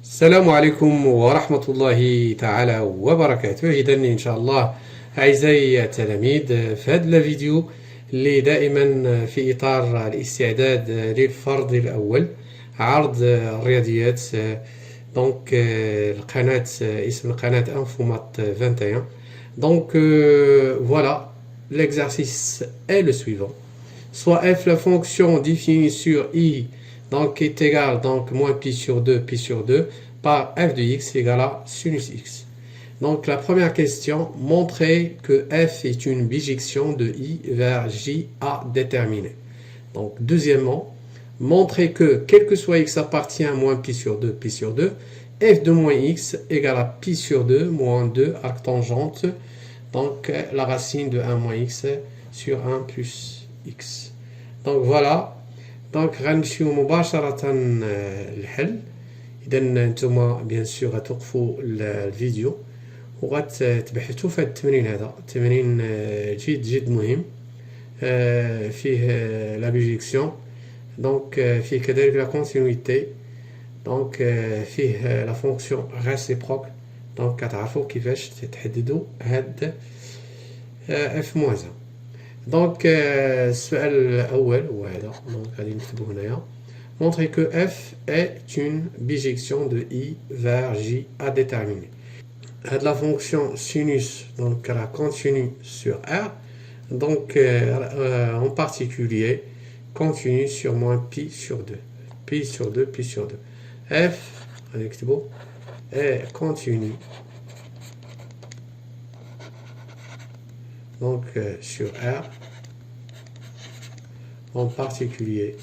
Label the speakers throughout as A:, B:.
A: السلام عليكم ورحمة الله تعالى وبركاته. إذا إن شاء الله أعزائي التلاميذ، في هذا الفيديو اللي دائما في إطار الاستعداد للفرض الأول، عرض الرياضيات. دونك القناة، اسم القناة Infomat 21. Donc voilà, l'exercice est le suivant. Soit f, la fonction définie sur i, donc est égale donc moins pi sur 2 par f de x égale à sinus x. Donc la première question, montrer que f est une bijection de i vers j à déterminer. Donc deuxièmement, montrer que quel que soit x appartient à moins pi sur 2 f de moins x égale à pi sur 2 moins 2 arctangente, donc la racine de 1 moins x sur 1 plus x. Donc voilà. دونك غنمشيو مباشرة للحل. إذا نتوما بيان سور غتوقفوا الفيديو وغتبحثوا في هذا التمرين. هذا التمرين جد مهم، فيه لا بيجيكسيون، دونك فيه كذلك لا كونتينيتي، دونك فيه لا فونكسيون ريسيبروك. دونك كتعرفوا كيفاش تحددوا هاد اف موان. دونك السؤال الأول هو هذا، دونك غادي نكتبو هنايا. Montrer que f est une bijection de i vers j à déterminer. Had la fonction sinus, donc la continue sur r, donc en particulier continue sur moins pi sur 2. Pi sur 2, pi sur 2. f, غادي نكتبو est continue donc sur R, en particulier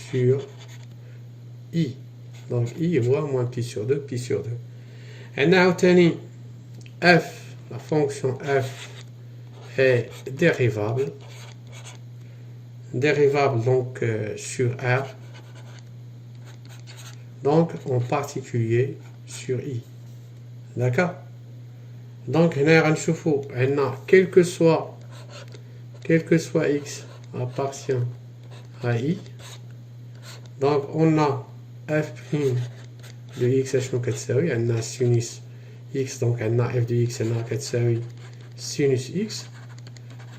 A: sur I. Donc I voit moins pi sur 2, pi sur 2. Et now تاني f, la fonction f est dérivable. Dérivable donc sur R, donc en particulier sur I. D'accord. Donc هنا غنشوفوا عندنا quel que soit x appartient à i. Donc on a f' de x اشنو كتساوي، عندنا sinus x، donc عندنا f de x هنا كتساوي sinus x.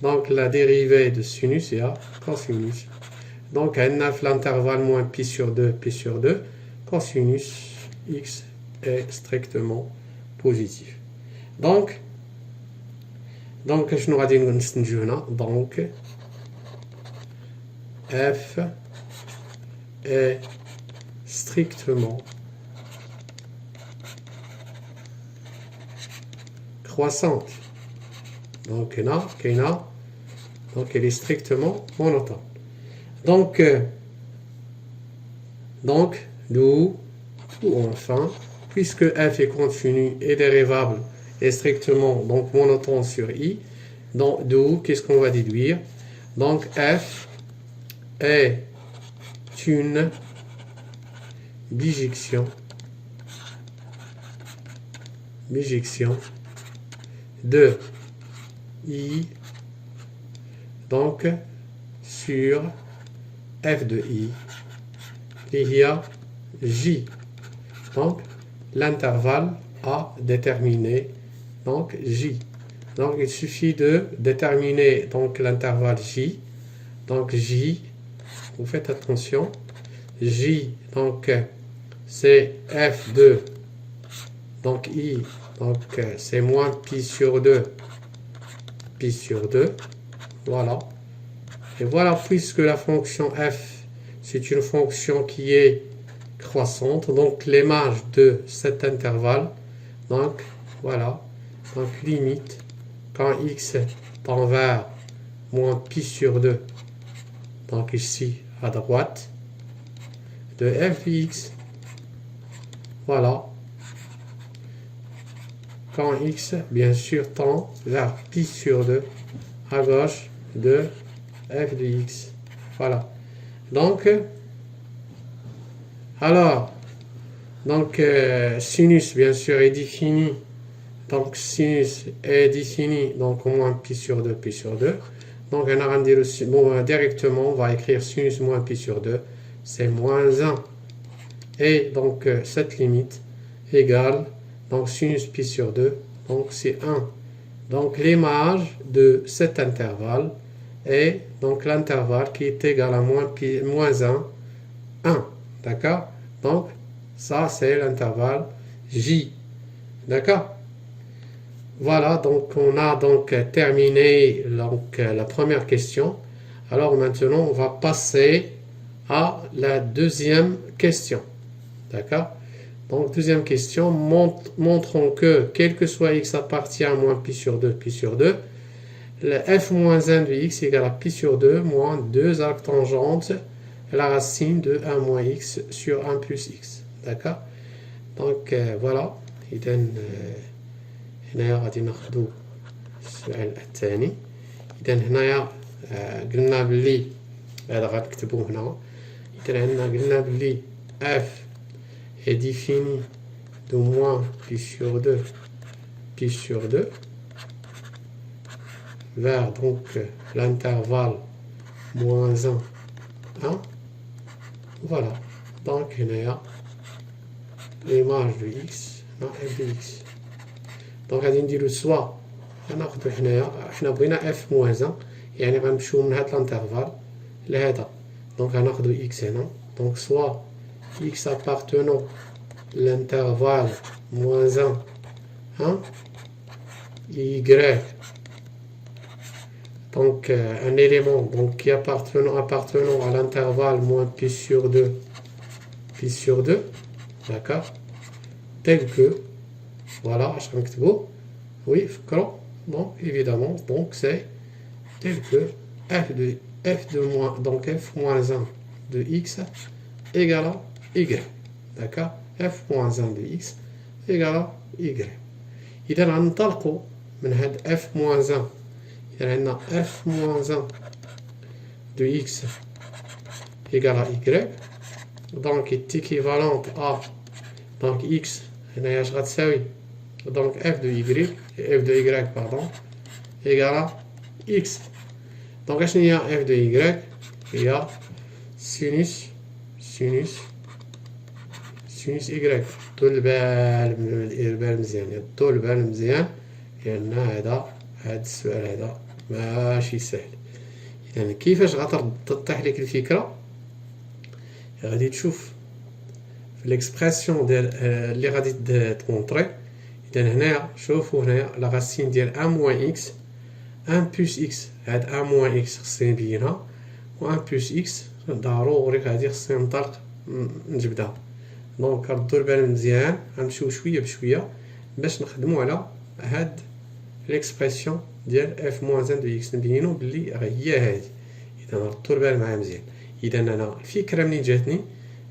A: Donc la dérivée de sinus est cosinus. Donc عندنا في l'intervalle moins pi sur 2, cosinus x est strictement positif. Donc شنو غادي نستنتجو هنا؟ donc f est strictement croissante. donc هنا كاينه، donc elle est strictement monotone. donc d'où enfin, puisque f est continu et dérivable et strictement donc monotone sur i, donc d'où qu'est-ce qu'on va déduire? Donc f est une bijection de i donc sur f de i il y a j, donc l'intervalle à déterminer, donc j. Donc il suffit de déterminer donc l'intervalle j. Donc j, vous faites attention, j donc c'est f de donc i, donc c'est moins pi sur 2, voilà. Et voilà, puisque la fonction f c'est une fonction qui est croissante, donc l'image de cet intervalle, donc voilà, donc limite quand x tend vers moins pi sur 2, donc ici à droite, de f de x, voilà, quand x bien sûr tend vers pi sur 2 à gauche de f de x, voilà. Donc alors donc sinus bien sûr est défini, donc sinus est défini donc au moins pi sur 2, Donc, directement, on va écrire sinus moins pi sur 2, c'est moins 1. Et donc, cette limite égale, donc sinus pi sur 2, donc c'est 1. Donc, l'image de cet intervalle est donc l'intervalle qui est égal à moins 1, 1. D'accord? Donc, ça, c'est l'intervalle J. D'accord? Voilà, donc on a donc terminé donc, la première question. Alors maintenant, on va passer à la deuxième question. D'accord? Donc, deuxième question, montrons que, quel que soit x appartient à moins pi sur 2, le f moins 1 de x égale à pi sur 2 moins 2 arctangentes la racine de 1 moins x sur 1 plus x. D'accord? Donc, voilà. إذا هنايا غادي ناخدو السؤال الثاني. إذا هنايا قلنا بلي هذا غنكتبو هنا. إذا عندنا قلنا بلي f est défini de moins pi sur 2 vers donc l'intervalle moins 1, 1. Voilà. Donc هنايا l'image de x f de x. دونك غادي نديرو سوا غناخدو حنا بغينا اف موان 1 يعني غنمشيو من هاد الانترفال لهذا دونك غناخدو اكس هنا دونك سوا اكس ابارتونون l'intervalle moins 1 y donc un élément donc qui appartenant à l'intervalle moins pi sur 2 d'accord, tel que voilà, je vais vous oui, bon, évidemment, donc c'est tel que f de moins, donc f moins 1 de x égale à y, d'accord, f moins 1 de x égale à y. إذا غنطلقوا من هاد f moins 1 إذا عندنا f moins 1 de x égale à y donc est équivalente à donc x هنايا اش غتساوي donc f de y pardon égale à x. donc اشنو هي f de y هي sinus y. طول البال مزيان طول البال مزيان لان هذا السؤال هذا ماشي سهل. اذا كيفاش غتطيح لك الفكره غادي تشوف في ليكسبرسيون ديال اللي غادي تمونطري. اذا هنايا شوفوا هنايا لا راسين ديال 1 موان اكس 1 بلس اكس هاد 1 موان اكس خصني نبينها و 1 بلس اكس ضروري غادي خصني نطلق نجبدها. دونك ردوا البال مزيان غنمشيو شويه بشويه باش نخدموا على هاد ليكسبرسيون ديال اف موان 1 دو اكس نبينو بلي هي هادي. اذا ردوا البال معايا مزيان. اذا انا الفكره منين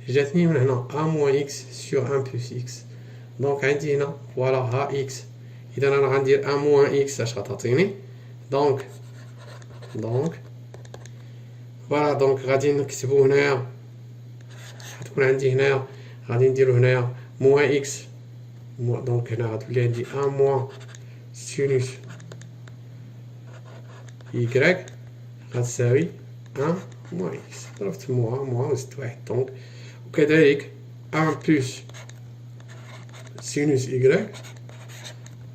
A: جاتني من هنا 1 موان اكس سور 1 بلس اكس دونك عندي هنا فوالا ها اكس. اذا انا غندير 1 موان اكس اش غتعطيني دونك فوالا دونك غادي نكتبو هنايا غتكون عندي هنايا غادي نديرو هنايا موان اكس دونك هنا غتولي عندي 1 موان سينوس y غتساوي 1 موان اكس ضربت موان وزدت واحد دونك وكذلك 1 بلس سينوس y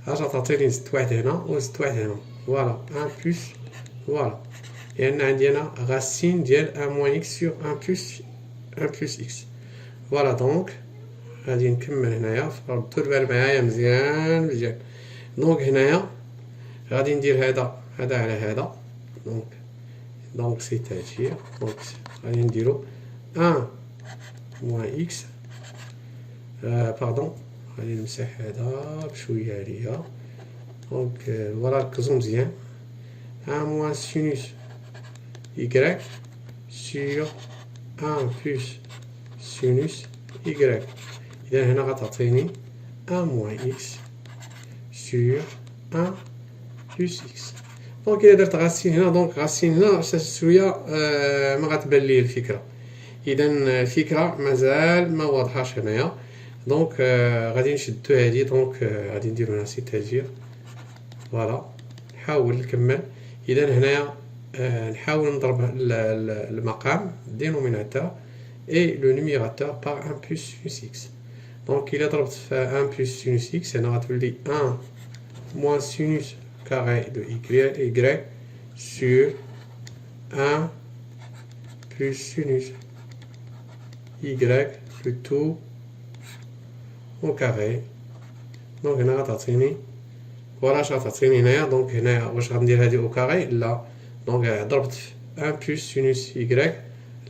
A: اش غتعطيني زدت واحد هنا وزدت واحد هنا فوالا 1 بلس فوالا لان عندي هنا راسين ديال 1 موان اكس سور 1 بلس اكس فوالا. دونك غادي نكمل هنايا ردوا البال معايا مزيان دونك هنايا غادي ندير هذا على هذا دونك سيتاجير دونك غادي نديرو 1 موان اكس باردون غادي نمسح هذا بشويه عليا دونك فوالا ركزوا مزيان 1 موان سينوس y سور 1 بلس سينوس y. إذا هنا غتعطيني 1 موان إكس سور 1 بلس إكس. دونك إلا درت غاسين هنا دونك غاسين هنا شوية ما غتبان ليه الفكرة. إذا الفكرة مازال ما واضحاش هنايا دونك غادي نشدو هادي دونك غادي نديرو هنا سيتاجير فوالا نحاول نكمل. إذا هنايا نحاول نضرب المقام dénominateur et le numérateur par 1 plus sinus x. Donc il a ضربت في 1 plus sinus x هنا غتولي 1 moins sinus carré de y sur 1 plus sinus y le tout au carré. دونك هنا غتعطيني فوالا اش غتعطيني هنايا. دونك هنايا واش غندير هادي او كاري؟ لا، دونك ضربت في 1 بلس سينوس y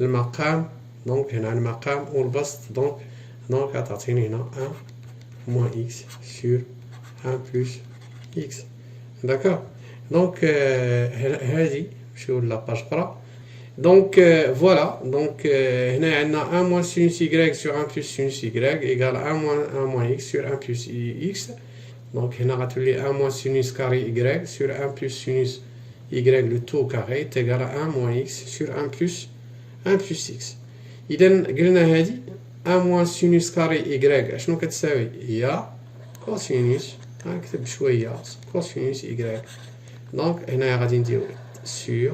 A: المقام. دونك هنا المقام والبسط. دونك غتعطيني هنا 1 موان x sur 1 بلس x. داكوغ. دونك هادي نمشيو لاباج اخرى. دونك فوالا. دونك هنا عندنا 1 موان سينوس y sur 1 بلس سينوس y égal 1 موان x sur 1 بلس x. Donc هنا غتولي 1 moins sinus carré y sur 1 plus sinus y le tout au carré est égal à 1 moins x sur 1 plus x. إذا قلنا هادي 1 moins sinus carré y اشنو كتساوي؟ هي كوسينوس. غنكتب شوية كوسينوس y. دونك هنايا غادي نديرو sur.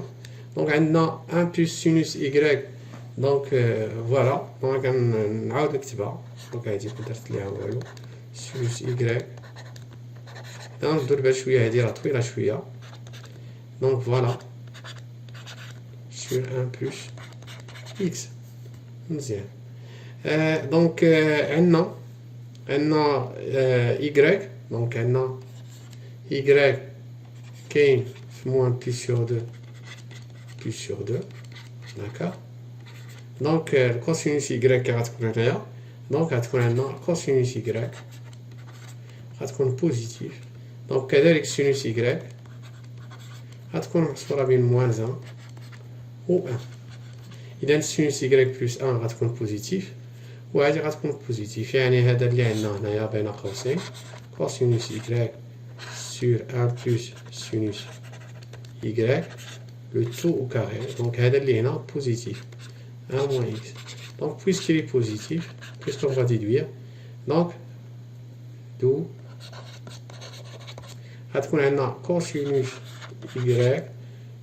A: دونك عندنا 1 plus sinus y. دونك فوالا. دونك نعاود نكتبها. دونك هادي درت ليها والو sinus y. ندور بها شويه، هادي راه طويله شويه. دونك فوالا sur 1 plus x. مزيان. دونك عندنا y. دونك عندنا y كاين في موان بلس سور 2 بلس سور 2. داكوغ. دونك الكوسينوس y كي غتكون هنايا. دونك غتكون عندنا كوسينوس y غتكون بوزيتيف. دونك كذلك سينوس y غتكون محصورة بين موان 1 و 1. إذا سينوس y بلس 1 غتكون بوزيتيف وهادي غتكون بوزيتيف. يعني هذا اللي عندنا هنايا بين قوسين كوسينوس y sur 1 plus sinus y le tout au carré. دونك هذا اللي هنا بوزيتيف 1 moins x. دونك puisqu'il est positif, qu'est-ce qu'on va déduire? Donc d'où غتكون عندنا كوسينوس y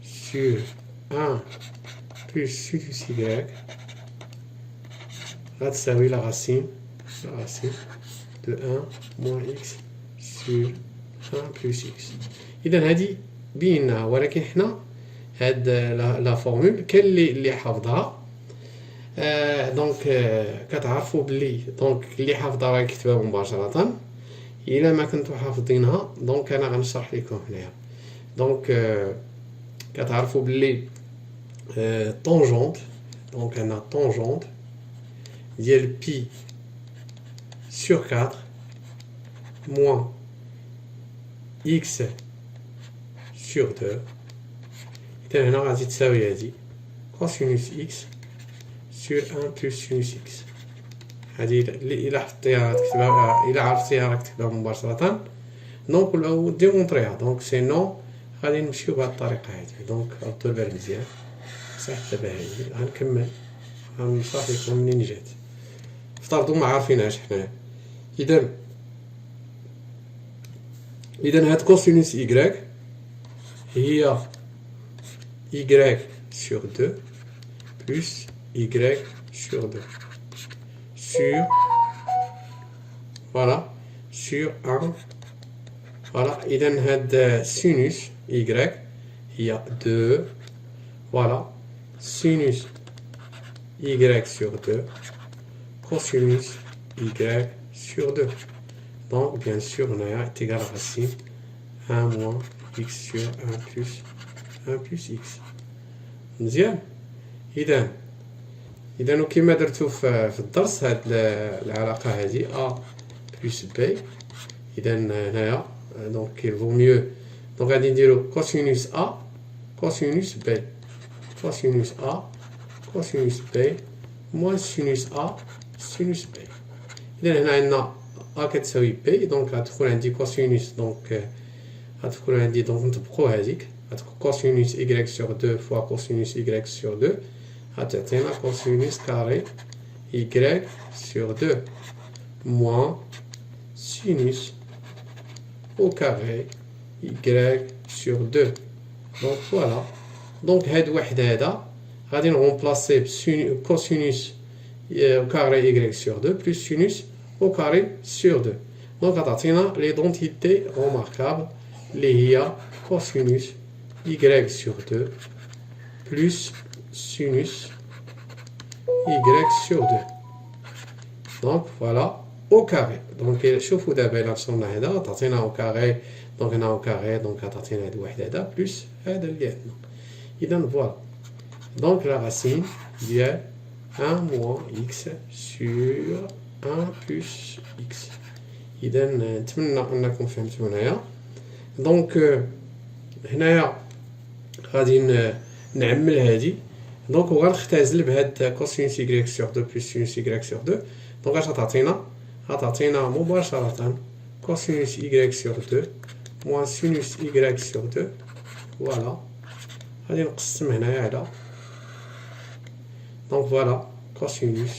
A: sur 1 plus sinus y غتساوي لا راسين de 1 moins x sur 1 plus x. إذا هادي بيناها، ولكن حنا هاد لا فورمول كاين اللي حافظها. دونك كتعرفوا بلي دونك اللي حافظها راه يكتبها مباشرة. إلا ما كنتو حافظينها دونك انا غنشرح لكم هنايا. دونك كتعرفوا بلي طونجونت. دونك عندنا طونجونت ديال بي سور 4 موان اكس سور 2. إذا هنا غادي تساوي هادي كوسينوس اكس سور 1 بلس سينوس اكس. هادي إلا حطيتيها تكتبها، إلا عرفتيها راك تكتبها مباشرة. دونك و ديمونطريها. دونك سينو غادي نمشيو بهاد الطريقة هادي. دونك ردو البال مزيان. صح دابا هادي غنكمل غنشرح لكم منين جات. افترضوا ما عارفينهاش حنايا. إذا هاد كوسينوس y هي y sur 2 plus y sur 2 sur voilà sur 1. voilà. إذا هاد sinus y هي 2 voilà sinus y sur 2 cosinus y sur 2. Donc bien sûr on a égal à racine 1 moins x sur 1 plus x. مزيان. إذا كما درتو في الدرس هاد العلاقة هادي a plus b. إذا هنايا دونك il vaut mieux. دونك غادي نديرو cosinus a cosinus b cosinus a cosinus b moins sinus a sinus b. إذا هنا عندنا a كتساوي b. دونك غتكون عندي كوسينوس. دونك غتكون عندي دونك نطبقو هاديك غتكون كوسينوس y sur 2 fois cosinus y sur 2 غتعطينا كوسينوس كاري y sur 2 moins sinus au carré y sur 2. Donc voilà. دونك هاد واحد هذا غادي نغومبلاسيه بكوسينوس au carré y sur 2 plus sinus au carré sur 2. Donc غتعطينا l'identité remarquable اللي هي cosinus y sur 2 plus sinus y sur 2. Donc voilà au carré. Donc شوفوا دابا الا وصلنا هذا تعطينا au carré. Donc هنا au carré donc غتعطينا هاد واحد هذا plus هذا اللي عندنا. إذا فوالا. Donc la racine ديال 1 moins x sur 1 plus x. إذا نتمنى أنكم فهمتوا هنايا. دونك هنايا غادي نعمل هادي. دونك وغنختزل بهاد كوسينوس y sur 2 plus sinus y sur 2. دونك اش غتعطينا مباشرة كوسينوس y sur 2 moins sinus y sur 2. فوالا. غادي نقسم هنايا على donc voilà cosinus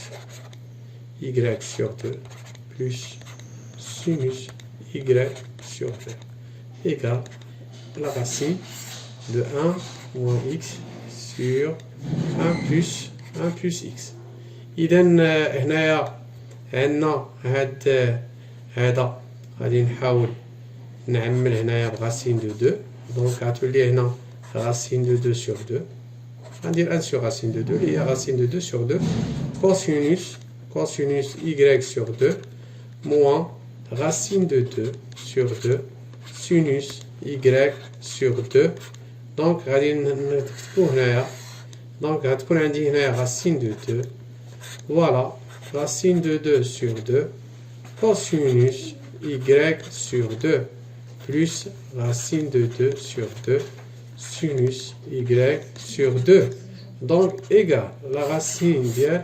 A: y sur 2 plus sinus y sur 2 égale la racine de 1 moins x sur 1 plus x. إذا هنايا عندنا هذا غادي نحاول نعمل هنايا براسين دو 2. دونك غتولي هنا racine de 2 sur 2. On va dire 1 sur racine de 2. Il y a racine de 2 sur 2. Cosinus y sur 2 moins racine de 2 sur 2 sinus y sur 2. Donc غادي نكتبو هنايا. Donc غتكون عندي هنايا racine de 2. Voilà racine de 2 sur 2 cosinus y sur 2 plus racine de 2 sur 2 sinus y sur 2. Donc égale la racine de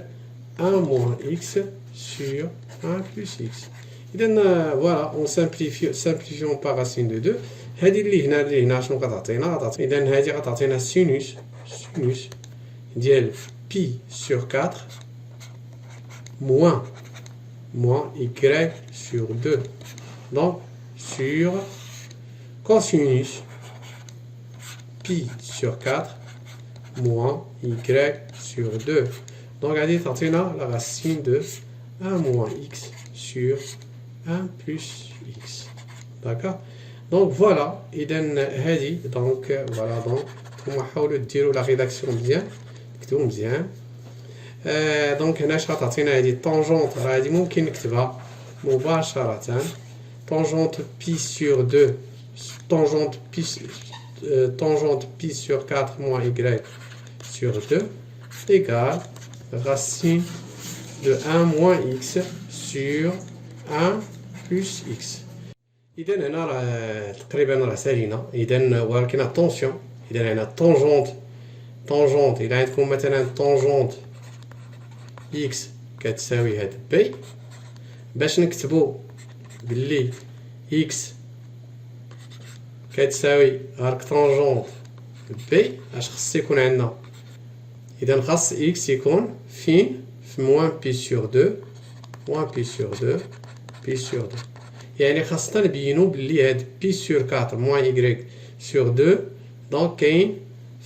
A: 1 moins x sur 1 plus x. إذا voilà on simplifions par racine de 2. هذه اللي هنا شنو غتعطينا؟ إذا هذه غتعطينا sinus ديال pi sur 4 moins y sur 2. Donc sur cosinus pi sur 4 moins y sur 2. Donc غادي تعطينا la racine de 1 moins x sur 1 plus x. D'accord. Donc voilà. إذا هذه donc voilà donc نتوما حاولوا ديروا la rédaction مزيان تكتبوا مزيان. دونك هنا اش غتعطينا هذه طونجونت راه هذه ممكن نكتبها مباشرة tangente pi sur 2 tangente pi sur 4 moins y sur 2 égale racine de 1 moins x sur 1 plus x. إذا هنا راه تقريبا راه سالينا. إذا ولكن اتونسيون. إذا هنا طونجونت إذا عندكم مثلا طونجونت x كتساوي هاد بي باش نكتبو بلي x كتساوي arc طونجونت بي اش خص يكون عندنا؟ إذا خاص x يكون فين في موان بي سور 2 موان بي سور 2 بي سور 2. يعني خاصنا نبينو بلي هاد بي سور 4 موان y سور 2 دونك كاين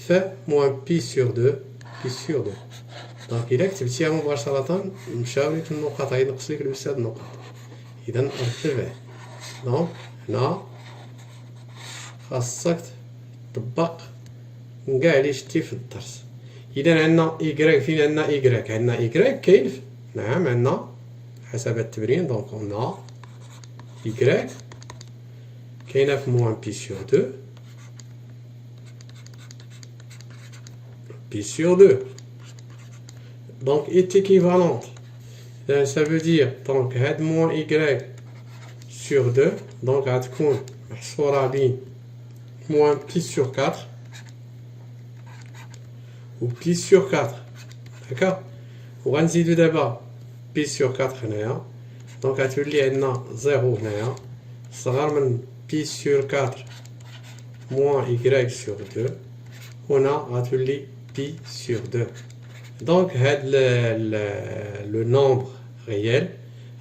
A: في موان بي سور 2 بي سور 2. دونك إلا كتبتيها مباشرة مشاو ليك النقط غادي ينقص ليك الأستاذ النقط. إذا ارتبع. دونك هنا خاصك تطبق كاع لي شتي في الدرس. إذا عندنا إيكغيك فين عندنا إيكغيك؟ عندنا إيكغيك كاين نعم عندنا حسب التمرين. دونك عندنا إيكغيك كاينة في موان بي سور 2 بي سور 2. Donc est équivalente. Ça veut dire donc هاد moins y sur 2 donc غتكون محصورة بين moins pi sur 4 و pi sur 4. d'accord. وغنزيدو دابا pi sur 4 هنايا donc غتولي عندنا 0 هنايا صغر من pi sur 4 moins y sur 2 هنا غتولي pi sur 2. Donc le nombre réel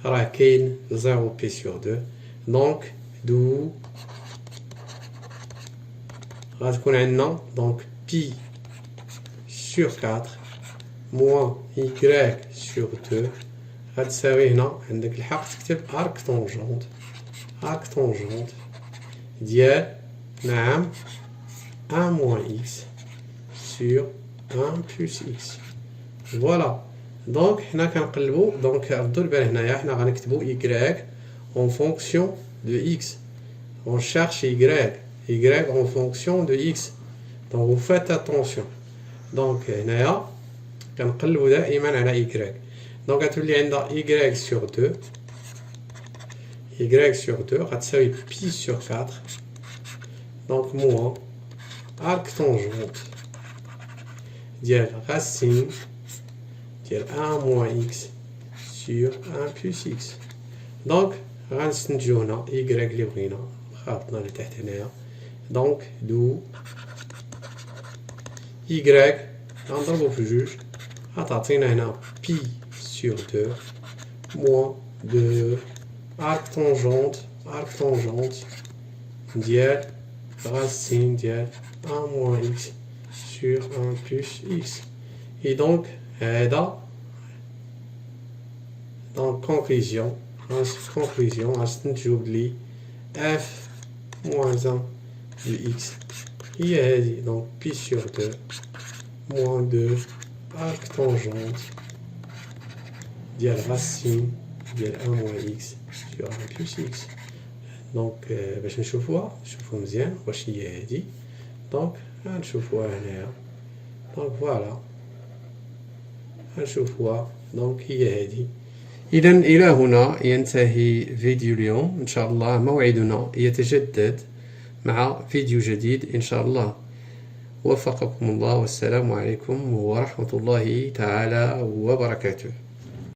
A: راه كاين 0 pi sur 2 donc d'où غتكون عندنا donc pi sur 4 moins y sur 2 غتساوي هنا عندك الحق تكتب arc tangente ديال نعم 1 moins x sur 1 plus x. Voilà. Donc حنا كنقلبوا دونك ردوا البال هنايا حنا غنكتبوا y en fonction de x. On cherche y en fonction de x. Donc vous faites attention. Donc هنايا كنقلبوا دائما على y. Donc غتولي عندنا y sur 2 غتساوي pi sur 4 donc moins arc tangente ديال racine ديال 1 moins x sur 1 plus x. donc غنستنتجو هنا y اللي بغينا خاطنا لتحت هنايا donc دو y غنضربو في جوج غتعطينا هنا pi sur 2 moins 2 arc tangente ديال racine ديال 1 moins x sur 1 plus x. Et donc هذا donc conclusion غنستنتجو بلي f moins 1 de x هي هذه donc pi sur 2 moins 2 arc tangente ديال racine ديال 1 moins x sur 1 plus x. دونك باش نشوفوها مزيان واش هي هادي دونك غنشوفوها هنايا دونك فوالا غنشوفوها دونك هي هادي. اذا الى هنا ينتهي فيديو اليوم. ان شاء الله موعدنا يتجدد مع فيديو جديد ان شاء الله. وفقكم الله والسلام عليكم ورحمة الله تعالى وبركاته.